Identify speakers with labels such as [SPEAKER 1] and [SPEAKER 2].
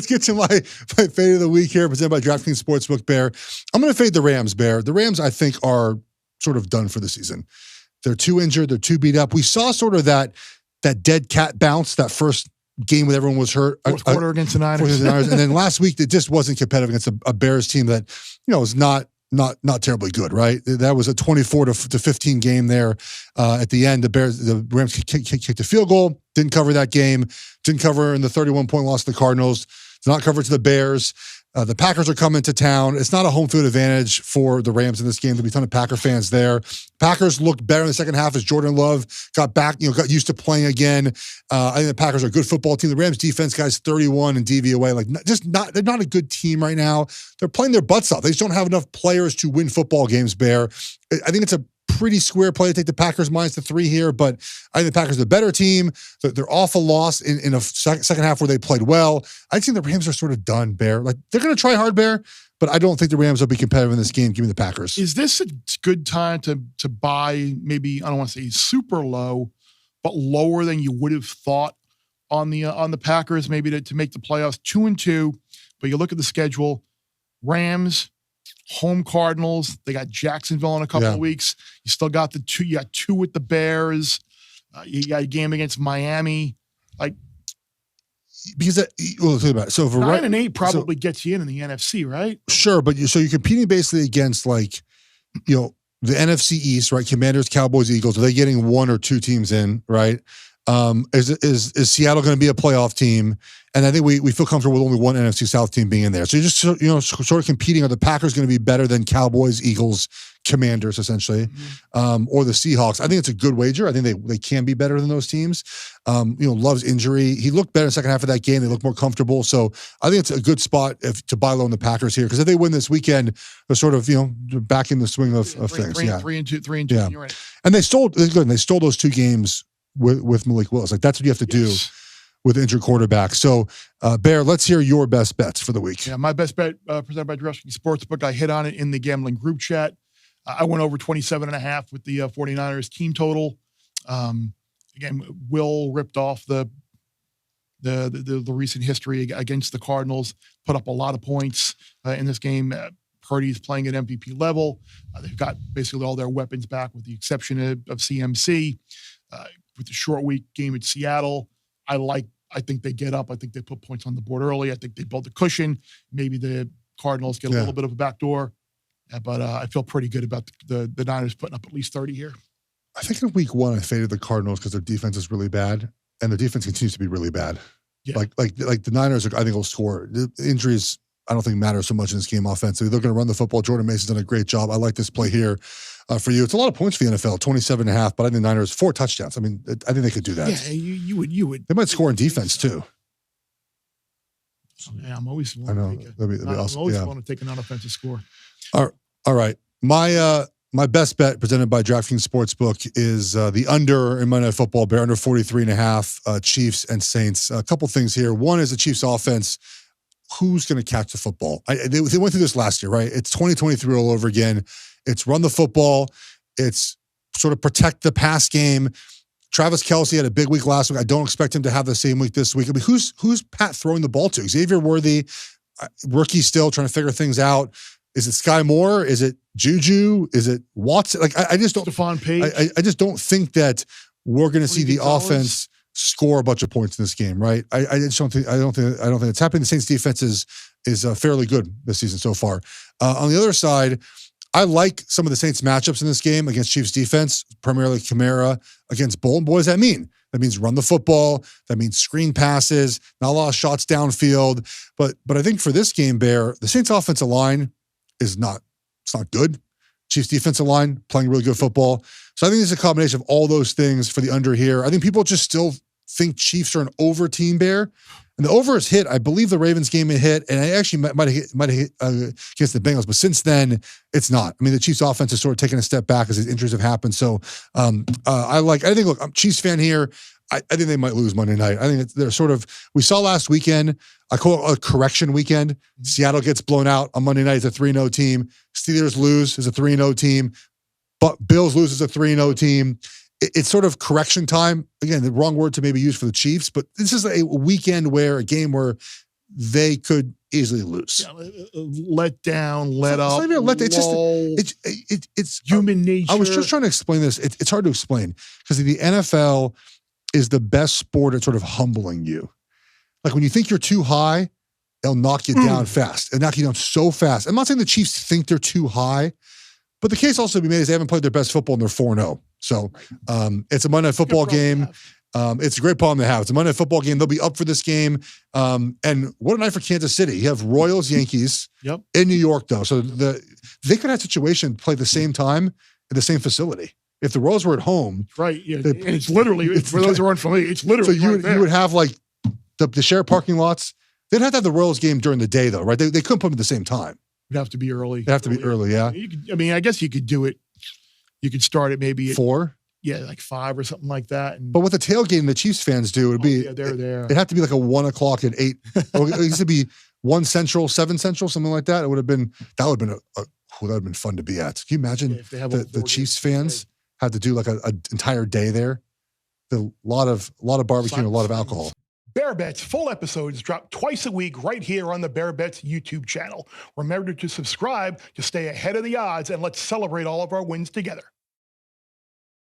[SPEAKER 1] get to my fade of the week here, presented by DraftKings Sportsbook, Bear. I'm going to fade the Rams, Bear. The Rams, I think, are sort of done for the season. They're too injured. They're too beat up. We saw sort of that dead cat bounce, that first game when everyone was hurt.
[SPEAKER 2] Fourth quarter against the Niners.
[SPEAKER 1] And then last week, it just wasn't competitive against a Bears team that, was not terribly good, right? That was a 24 to 15 game there. At the end, the Rams kicked a field goal, didn't cover that game, didn't cover in the 31-point loss to the Cardinals, did not cover to the Bears. The Packers are coming to town. It's not a home field advantage for the Rams in this game. There'll be a ton of Packer fans there. Packers looked better in the second half as Jordan Love got back, got used to playing again. I think the Packers are a good football team. The Rams defense, guys, 31 and DVOA. They're not a good team right now. They're playing their butts off. They just don't have enough players to win football games, Bear. I think it's a pretty square play to take the Packers minus the 3 here, but I think the Packers are the better team. They're off a loss in a second half where they played well. I think the Rams are sort of done, Bear. They're going to try hard, Bear, but I don't think the Rams will be competitive in this game. Give me the Packers.
[SPEAKER 2] Is this a good time to buy maybe, I don't want to say super low, but lower than you would have thought on the Packers, maybe to make the playoffs 2-2, but you look at the schedule, Rams, home Cardinals. They got Jacksonville in a couple of weeks. You still got you got 2 with the Bears. You got a game against Miami.
[SPEAKER 1] Because think about it. So for
[SPEAKER 2] 9-8 probably gets you in the NFC, right?
[SPEAKER 1] Sure, but you're competing basically against the NFC East, right? Commanders, Cowboys, Eagles. Are they getting 1 or 2 teams in, right? Is Seattle going to be a playoff team? And I think we feel comfortable with only one NFC South team being in there. So you're just sort of competing. Are the Packers going to be better than Cowboys, Eagles, Commanders, essentially, or the Seahawks? I think it's a good wager. I think they can be better than those teams. Love's injury, he looked better in the second half of that game. They looked more comfortable. So I think it's a good spot to buy low on the Packers here, because if they win this weekend, they're sort of back in the swing of things.
[SPEAKER 2] 3-2.
[SPEAKER 1] Yeah,
[SPEAKER 2] You're right.
[SPEAKER 1] And they stole those 2 games with Malik Willis. That's what you have to do with injured quarterback. So, Bear, let's hear your best bets for the week.
[SPEAKER 2] Yeah, my best bet presented by DraftKings Sportsbook. I hit on it in the gambling group chat. I went over 27.5 with the 49ers team total. Again, Will ripped off the recent history against the Cardinals, put up a lot of points in this game. Purdy's playing at MVP level. They've got basically all their weapons back with the exception of CMC. With the short week game at Seattle, I think they get up. I think they put points on the board early. I think they build a cushion. Maybe the Cardinals get a little bit of a backdoor. But I feel pretty good about the Niners putting up at least 30 here.
[SPEAKER 1] I think in week 1, I faded the Cardinals because their defense is really bad, and their defense continues to be really bad. Yeah. Like the Niners, I think, will score. The injuries, I don't think matter so much in this game offensively. They're going to run the football. Jordan Mason's done a great job. I like this play here for you. It's a lot of points for the NFL, 27.5, but I think the Niners, 4 touchdowns. I mean, I think they could do that.
[SPEAKER 2] Yeah, you would.
[SPEAKER 1] They might score in defense too.
[SPEAKER 2] Yeah, I'm always
[SPEAKER 1] I know. That'd be awesome.
[SPEAKER 2] I'm always want to take a non-offensive score.
[SPEAKER 1] All right. My best bet presented by DraftKings Sportsbook is the under in Monday Night Football, Bear under 43.5, Chiefs and Saints. A couple things here. One is the Chiefs offense. Who's going to catch the football? They went through this last year, right? It's 2023 all over again. It's run the football. It's sort of protect the pass game. Travis Kelce had a big week last week. I don't expect him to have the same week this week. I mean, who's Pat throwing the ball to? Xavier Worthy, rookie still trying to figure things out. Is it Sky Moore? Is it Juju? Is it Watson? I just don't.
[SPEAKER 2] Stephon Page.
[SPEAKER 1] I just don't think that we're going to see the offense score a bunch of points in this game, right? I just don't think. I don't think it's happening. The Saints defense is fairly good this season so far. On the other side, I like some of the Saints matchups in this game against Chiefs defense, primarily Kamara against Bolton. What does that mean? That means run the football. That means screen passes, not a lot of shots downfield. But I think for this game, Bear, the Saints offensive line it's not good. Chiefs defensive line playing really good football. So I think it's a combination of all those things for the under here. I think people just still think Chiefs are an over team, Bear. And the over is hit. I believe the Ravens game it hit, and I actually might have hit against the Bengals. But since then, it's not. I mean, the Chiefs offense is sort of taking a step back as these injuries have happened. So I think, look, I'm a Chiefs fan here. I think they might lose Monday night. I think they're sort of, we saw last weekend, I call it a correction weekend. Seattle gets blown out on Monday night as a 3-0 team. Steelers lose as a 3-0 team. But Bills lose as a 3-0 team. It's sort of correction time. Again, the wrong word to maybe use for the Chiefs, but this is a weekend where a game where they could easily lose.
[SPEAKER 2] Yeah, let down, let up.
[SPEAKER 1] It's
[SPEAKER 2] human nature.
[SPEAKER 1] I was just trying to explain this. It's hard to explain because the NFL is the best sport at sort of humbling you. Like when you think you're too high, they'll knock you down fast. They'll knock you down so fast. I'm not saying the Chiefs think they're too high, but the case also to be made is they haven't played their best football and they're 4-0. So it's a Monday Night Football game. It's a great problem to have. It's a Monday Night Football game. They'll be up for this game. And what a night for Kansas City. You have Royals, Yankees in New York, though. So they could have a situation play the same time at the same facility. If the Royals were at home.
[SPEAKER 2] Right. Yeah. And it's literally, for those who aren't familiar, it's literally
[SPEAKER 1] so you would have like the shared parking lots. They'd have to have the Royals game during the day, though, right? They couldn't put them at the same time.
[SPEAKER 2] It'd have to be early.
[SPEAKER 1] It'd have to be early, yeah.
[SPEAKER 2] I guess you could do it. You could start it maybe at
[SPEAKER 1] 4.
[SPEAKER 2] Yeah, like 5 or something like that.
[SPEAKER 1] But with the tailgate the Chiefs fans do, it'd be
[SPEAKER 2] they're there.
[SPEAKER 1] It'd have to be like a 1 o'clock at 8. Or it used to be 1 Central, 7 Central, something like that. It would have been that would have been fun to be at. Can you imagine if they have the Chiefs fans had to do like an entire day there? A lot of barbecue and a lot of alcohol.
[SPEAKER 2] Bear Bets full episodes drop twice a week right here on the Bear Bets YouTube channel. Remember to subscribe to stay ahead of the odds, and let's celebrate all of our wins together.